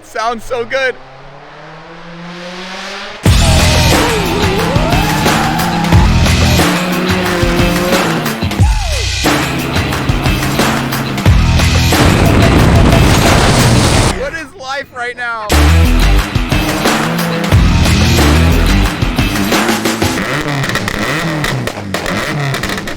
It sounds so good. What is life right now?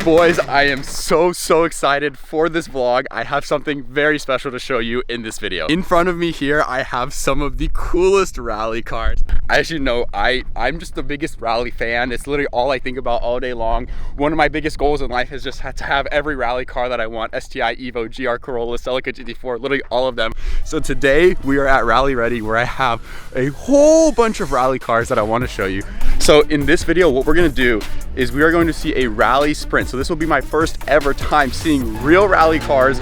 Boys, I am so excited for this vlog. I have something very special to show you in this video. In front of me here, I have some of the coolest rally cars. As you know, I'm just the biggest rally fan. It's literally all I think about all day long. One of my biggest goals in life is just to have every rally car that I want. STI, Evo, GR Corolla, Celica GT4, literally all of them. So today we are at Rally Ready, where I have a whole bunch of rally cars that I want to show you. So in this video, what we're gonna do is we are going to see a rally sprint. So this will be my first ever time seeing real rally cars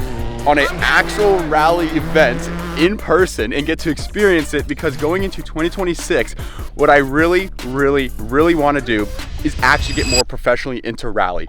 on an actual rally event in person and get to experience it, because going into 2026, what I really want to do is actually get more professionally into rally.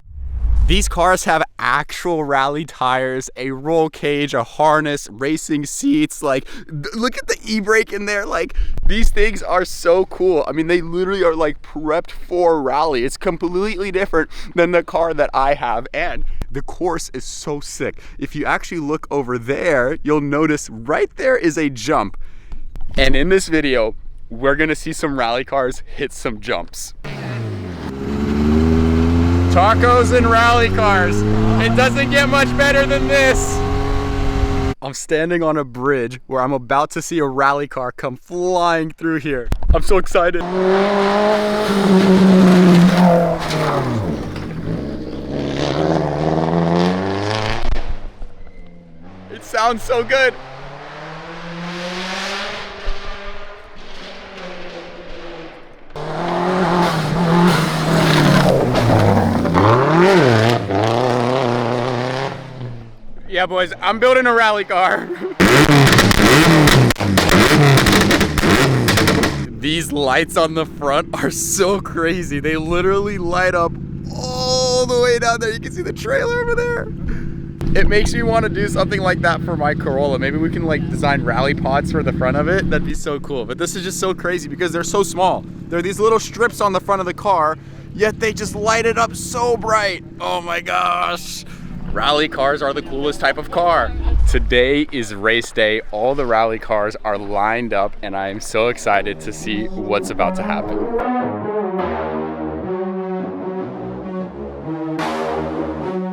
These cars have actual rally tires, a roll cage, a harness, racing seats. Like, look at the e-brake in there. Like, these things are so cool. I mean, they literally are like prepped for rally. It's completely different than the car that I have, and the course is so sick. If you actually look over there, you'll notice right there is a jump. And in this video, we're gonna see some rally cars hit some jumps. Tacos and rally cars. It doesn't get much better than this. I'm standing on a bridge where I'm about to see a rally car come flying through here. I'm so excited. It sounds so good. Yeah, boys, I'm building a rally car. These lights on the front are so crazy. They literally light up all the way down there. You can see the trailer over there. It makes me want to do something like that for my Corolla. Maybe we can like design rally pods for the front of it. That'd be so cool. But this is just so crazy because they're so small. There are these little strips on the front of the car, yet they just light it up so bright. Oh my gosh. Rally cars are the coolest type of car. Today is race day. All the rally cars are lined up, and I am so excited to see what's about to happen.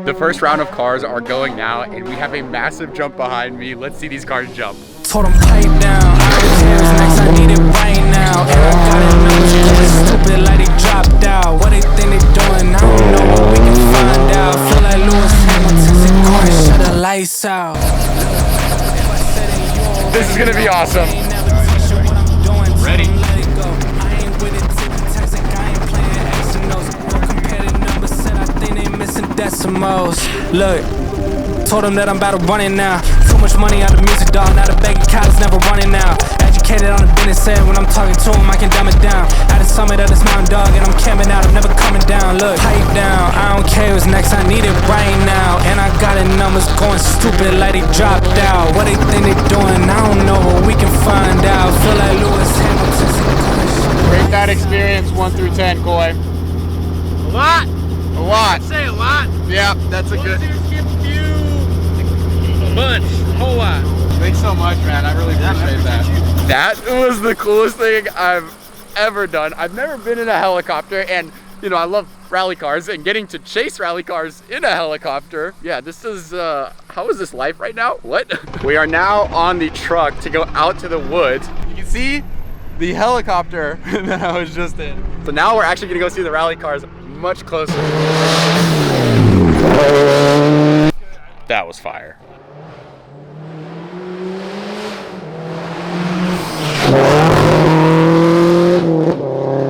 The first round of cars are going now, and we have a massive jump behind me. Let's see these cars jump. Told them pipe down, I was here next, I need it right now. And I got it, numbers stupid like they dropped out. What they think they doing, I don't know, but we can find out. Feel like Lewis Hamilton, car, shut the lights out. This is gonna be awesome. Ready? I ain't with it, ticky-tack, I ain't playing X and O's. Don't compare the numbers, said I think they missing decimals. Look, told them that I'm about to run it now. Too much money out of music, dog. Now the bank account is never running now. Educated on the business end. When I'm talking to him, I can dumb it down. At the summit of this mountain, dog, and I'm camping out. I'm never coming down. Look, pipe down. I don't care what's next. I need it right now. And I got the numbers going stupid like they dropped out. What they think they doing, I don't know, but we can find out. Feel like Lewis Hamilton. Rate that experience 1 through 10, Coy. A lot. A lot. I'd say a lot. Yeah, that's a good. A bunch, a whole lot. Thanks so much, man. I really appreciate that. That was the coolest thing I've ever done. I've never been in a helicopter, and you know, I love rally cars, and getting to chase rally cars in a helicopter. Yeah, this is, how is this life right now? What? We are now on the truck to go out to the woods. You can see the helicopter that I was just in. So now we're actually gonna go see the rally cars much closer. That was fire.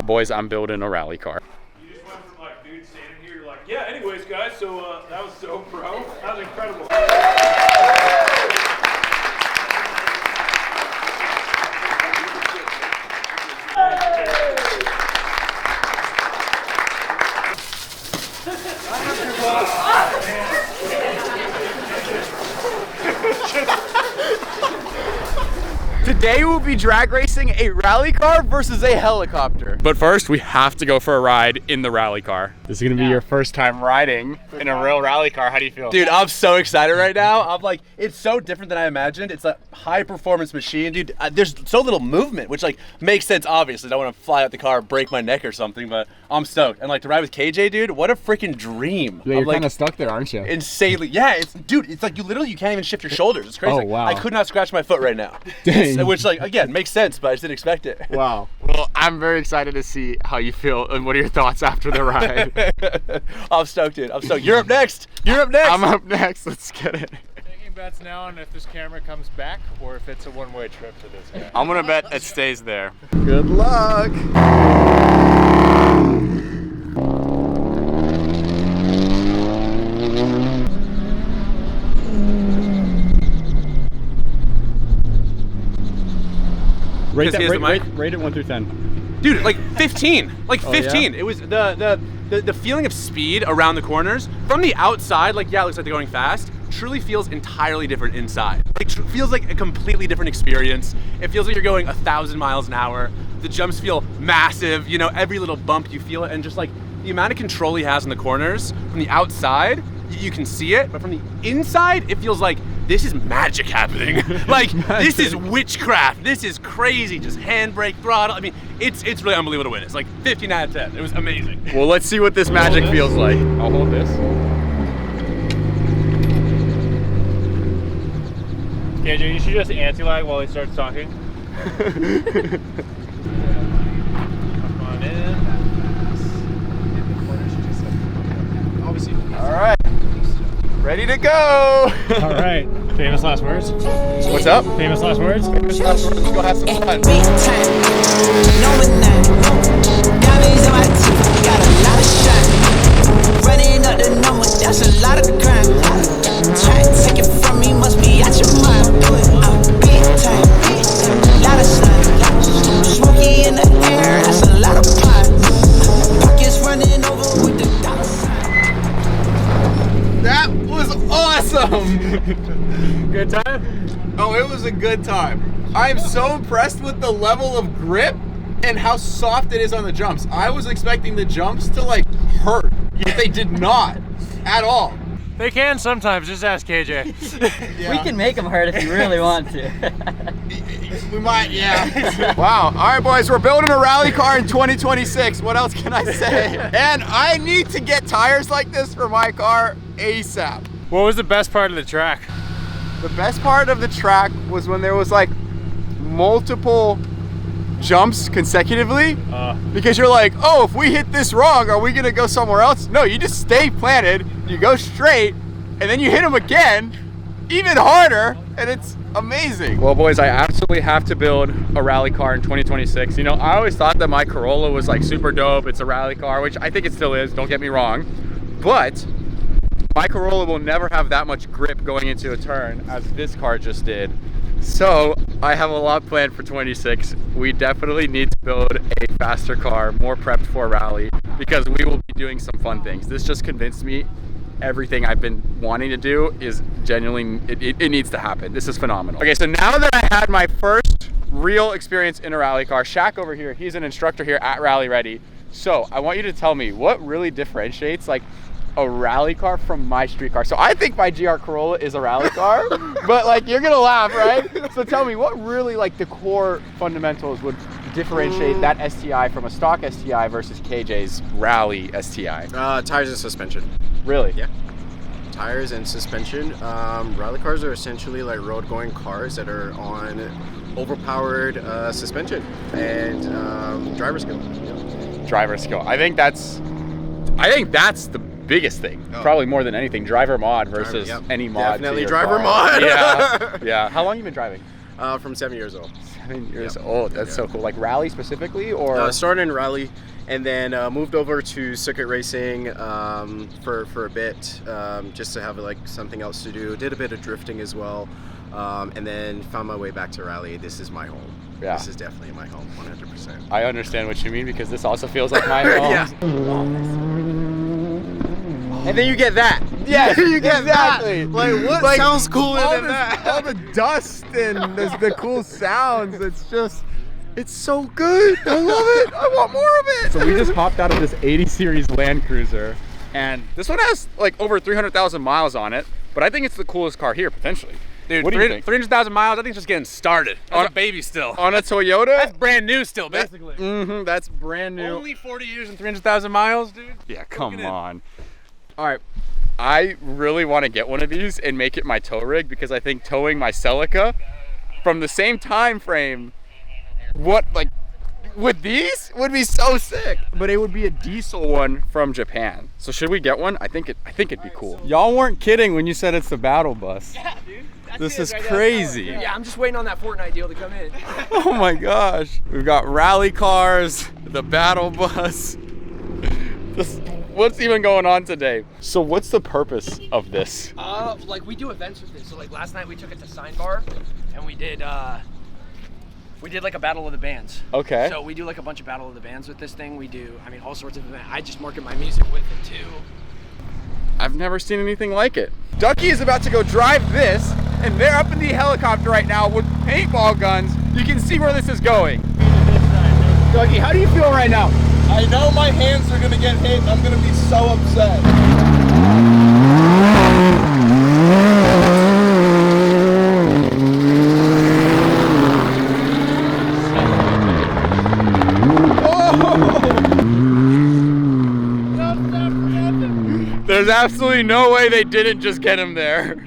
Boys, I'm building a rally car. You just went from like dude standing here to like, yeah, anyways guys, so that was so pro. That was incredible. Today we'll be drag racing a rally car versus a helicopter. But first, we have to go for a ride in the rally car. This is gonna be your first time riding in a real rally car. How do you feel? Dude, I'm so excited right now. I'm like, it's so different than I imagined. It's a high performance machine, dude. There's so little movement, which like makes sense, obviously. I don't want to fly out the car, break my neck or something, but I'm stoked. And like to ride with KJ, dude, what a freaking dream. Yeah, you're like, kind of stuck there, aren't you? Insanely. Yeah, it's like you can't even shift your shoulders. It's crazy. Oh, Like, wow. I could not scratch my foot right now. Dang. Which like, again, makes sense, but I just didn't expect it. Wow. Well, I'm very excited to see how you feel and what are your thoughts after the ride. I'm stoked, dude. I'm stoked. You're up next. You're up next. I'm up next. Let's get it. Taking bets now on if this camera comes back or if it's a one-way trip for this guy. I'm gonna bet it stays there. Good luck. Rate Because he has the mic? rate it 1 through 10. Dude, like 15. Like 15. yeah? It was the feeling of speed around the corners from the outside. Like, yeah, it looks like they're going fast. Truly feels entirely different inside. It feels like a completely different experience. It feels like you're going 1,000 miles an hour. The jumps feel massive. You know, every little bump you feel it, and just like the amount of control he has in the corners from the outside, you can see it, but from the inside, it feels like this is magic happening. Like, this is witchcraft. This is crazy. Just handbrake, throttle. I mean, it's really unbelievable to win. It's like 15 out of 10. It was amazing. Well, let's see what this magic feels like. I'll hold this. KJ, you should just anti-lag while he starts talking. Come on in. All right. Ready to go. All right. Famous last words. What's up? Famous last words. Let's go have some fun. Big time, knowing that diamonds in my teeth, got a lot of shine. Running up the number, that's a lot of crime. Try to take it from me, must be out your mind. I'm big time, lot of sun. Smoky in the air, that's a lot of pine. Pockets running over with the dollar sign. That was awesome. Good time? Oh, it was a good time. I am so impressed with the level of grip and how soft it is on the jumps. I was expecting the jumps to like hurt, but they did not at all. They can sometimes. Just ask KJ. Yeah. We can make them hurt if you really want to. We might, yeah. Wow. All right, boys, we're building a rally car in 2026. What else can I say? And I need to get tires like this for my car ASAP. What was the best part of the track? The best part of the track was when there was like multiple jumps consecutively, because you're like, oh, if we hit this wrong, are we gonna go somewhere else? No, you just stay planted, you go straight, and then you hit them again, even harder, and it's amazing. Well, boys, I absolutely have to build a rally car in 2026. You know, I always thought that my Corolla was like super dope. It's a rally car, which I think it still is, don't get me wrong, but my Corolla will never have that much grip going into a turn as this car just did. So I have a lot planned for 26. We definitely need to build a faster car, more prepped for rally, because we will be doing some fun things. This just convinced me everything I've been wanting to do is genuinely, it needs to happen. This is phenomenal. Okay, so now that I had my first real experience in a rally car, Shaq over here, he's an instructor here at Rally Ready. So I want you to tell me what really differentiates like a rally car from my street car. So I think my GR Corolla is a rally car, but like you're gonna laugh, right? So tell me what really like the core fundamentals would differentiate that STI from a stock STI versus KJ's rally STI? Tires and suspension. Really? Yeah. Tires and suspension. Rally cars are essentially like road going cars that are on overpowered suspension and driver skill. Driver skill. I think that's the biggest thing, probably more than anything. Driver mod versus any mod. Definitely driver mod. Yeah, yeah. How long you been driving? From 7 years old. 7 years old. That's so cool. Like rally specifically, or started in rally, and then moved over to circuit racing for a bit, just to have like something else to do. Did a bit of drifting as well, and then found my way back to rally. This is my home. Yeah. This is definitely my home, 100%. I understand what you mean, because this also feels like my home. Yeah. And then you get that. Yes, you get exactly. Like what sounds cooler than that? all the dust and the cool sounds. It's so good. I love it. I want more of it. So we just hopped out of this 80 series Land Cruiser, and this one has like over 300,000 miles on it, but I think it's the coolest car here potentially. Dude, what do you think? 300,000 miles, I think it's just getting started. That's a baby still. On a Toyota? That's brand new still, basically. That's brand new. Only 40 years and 300,000 miles, dude. Yeah, come on. All right. I really want to get one of these and make it my tow rig, because I think towing my Celica from the same time frame, with these would be so sick. But it would be a diesel one from Japan. So should we get one? I think it'd be cool. Y'all weren't kidding when you said it's the battle bus. Yeah, dude. This is crazy. Yeah, I'm just waiting on that Fortnite deal to come in. Oh my gosh. We've got rally cars, the battle bus. What's even going on today? So what's the purpose of this? Like we do events with this. So like last night we took it to Sign Bar and we did like a battle of the bands. Okay. So we do like a bunch of battle of the bands with this thing. We do, I mean, all sorts of events. I just market my music with it too. I've never seen anything like it. Ducky is about to go drive this, and they're up in the helicopter right now with paintball guns. You can see where this is going. Ducky, how do you feel right now? I know my hands are gonna get hit. I'm gonna be so upset. There's absolutely no way they didn't just get him there. Okay.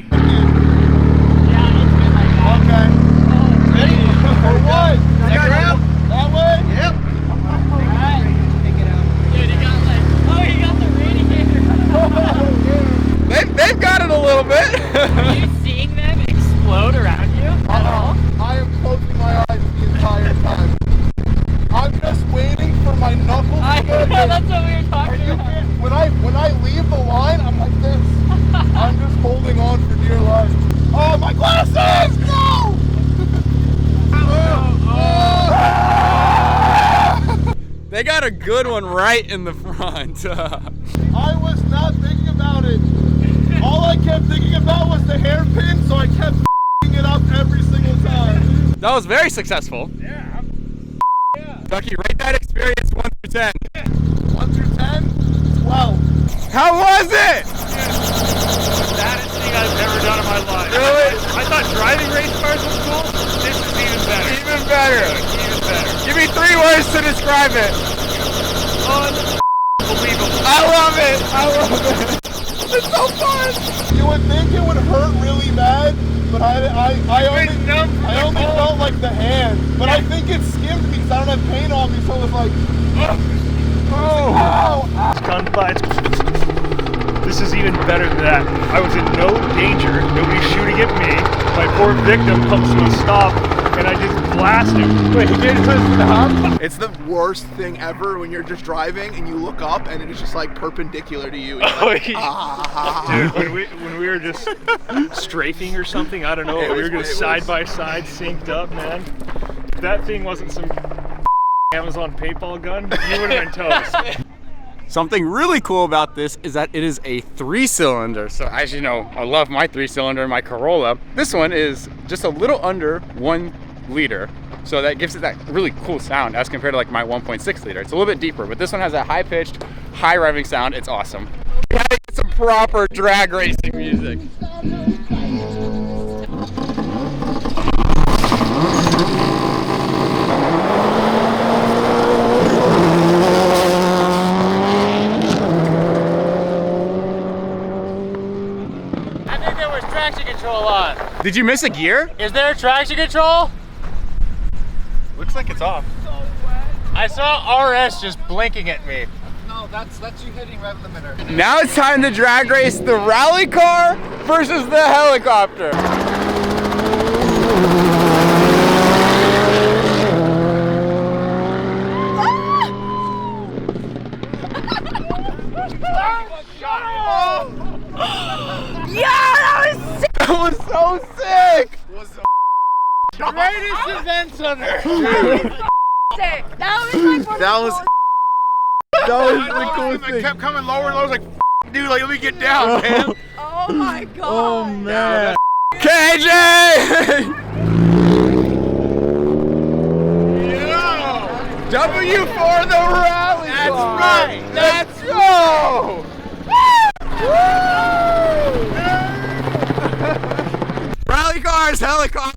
Ready? For what? That way? Yep. Alright. Dude, he got the radiator. They've got it a little bit. Are you seeing them explode around you at all? I am closing my eyes the entire time. I'm just waiting for my knuckles to get hit. That's what we were talking about. When I leave the line, I'm like this. I'm just holding on for dear life. Oh, my glasses! No! They got a good one right in the front. I was not thinking about it. All I kept thinking about was the hairpin, so I kept it up every single time. That was very successful. Yeah. Ducky, rate that experience 1 through 10. 1 through 10? 12. How was it? Saddest thing I've ever done in my life. Really? I thought driving race cars was cool. This is even better. Even better. Even better. Give me 3 words to describe it. Unbelievable. I love it. I love it. It's so fun. You would think it would hurt really bad, but I only felt like the hand. But I think it skimmed me because I don't have paint on me, so it was like, Gunfights. This is even better than that. I was in no danger. Nobody's shooting at me. My poor victim comes to a stop, and I just blast him. wait, he did it to stop? It's the worst thing ever when you're just driving and you look up and it is just like perpendicular to you. And you're like, Dude, when we were just strafing or something, I don't know, we were just side by side synced up, man. If that thing wasn't some Amazon paintball gun, you would have been toast. Something really cool about this is that it is a 3-cylinder. So as you know, I love my 3-cylinder, my Corolla. This one is just a little under 1 liter. So that gives it that really cool sound as compared to like my 1.6 liter. It's a little bit deeper, but this one has that high-pitched, high revving sound. It's awesome. We gotta get some proper drag racing music. Traction control on. Did you miss a gear? Is there traction control? Looks like it's off. I saw RS just blinking at me. no, that's you hitting rev limiter. Now it's time to drag race the rally car versus the helicopter. That was so sick! Greatest events on earth. That was my That was the coolest thing. It kept coming lower and lower. I was like, dude, like, let me get down, man. Oh my god. Oh man. KJ! W for the rally. That's right. Let's go. Rally cars, helicopter.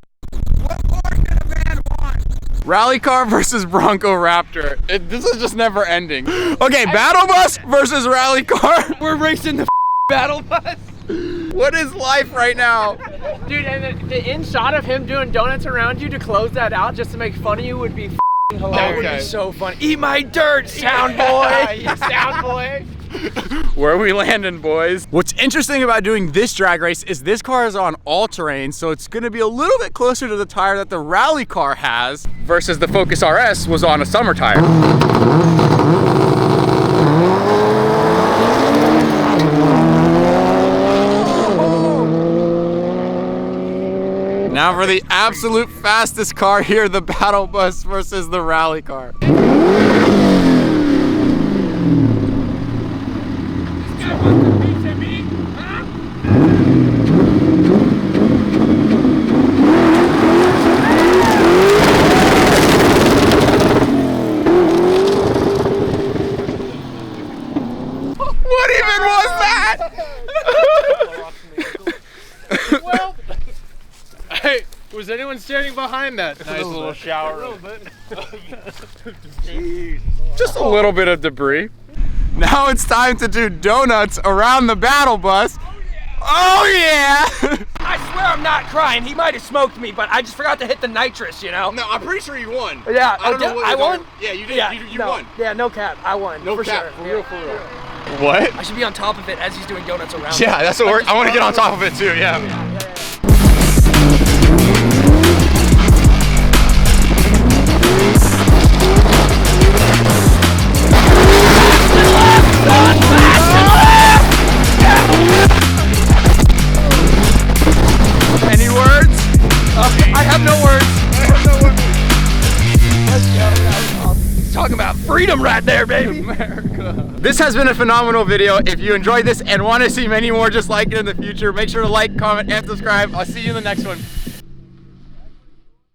What more can a man want? Rally car versus Bronco Raptor. This is just never ending. Okay, battle bus versus rally car. We're racing the battle bus. What is life right now? Dude, and the in shot of him doing donuts around you to close that out just to make fun of you would be hilarious. That would be so funny. Eat my dirt, sound boy. You sound boy. Where are we landing, boys? What's interesting about doing this drag race is this car is on all-terrain, so it's gonna be a little bit closer to the tire that the rally car has versus the Focus RS was on a summer tire. Now for the absolute fastest car here, the battle bus versus the rally car. What even was that? Well, hey, was anyone standing behind that nice little shower? A little bit. Just a little bit of debris. Now it's time to do donuts around the battle bus. Oh yeah! I swear I'm not crying. He might have smoked me, but I just forgot to hit the nitrous, you know? No, I'm pretty sure you won. Yeah, I don't know what I won? Yeah, you did. Yeah, you no, won. Yeah, no cap. I won. No for cap. sure. For real, for real. What? I should be on top of it as he's doing donuts around. Yeah, that's what we're. I want to get on top of it too. Yeah. Any words? I have no words. Let's go. Talking about freedom right there, baby. America. This has been a phenomenal video. If you enjoyed this and want to see many more just like it in the future, make sure to like, comment, and subscribe. I'll see you in the next one.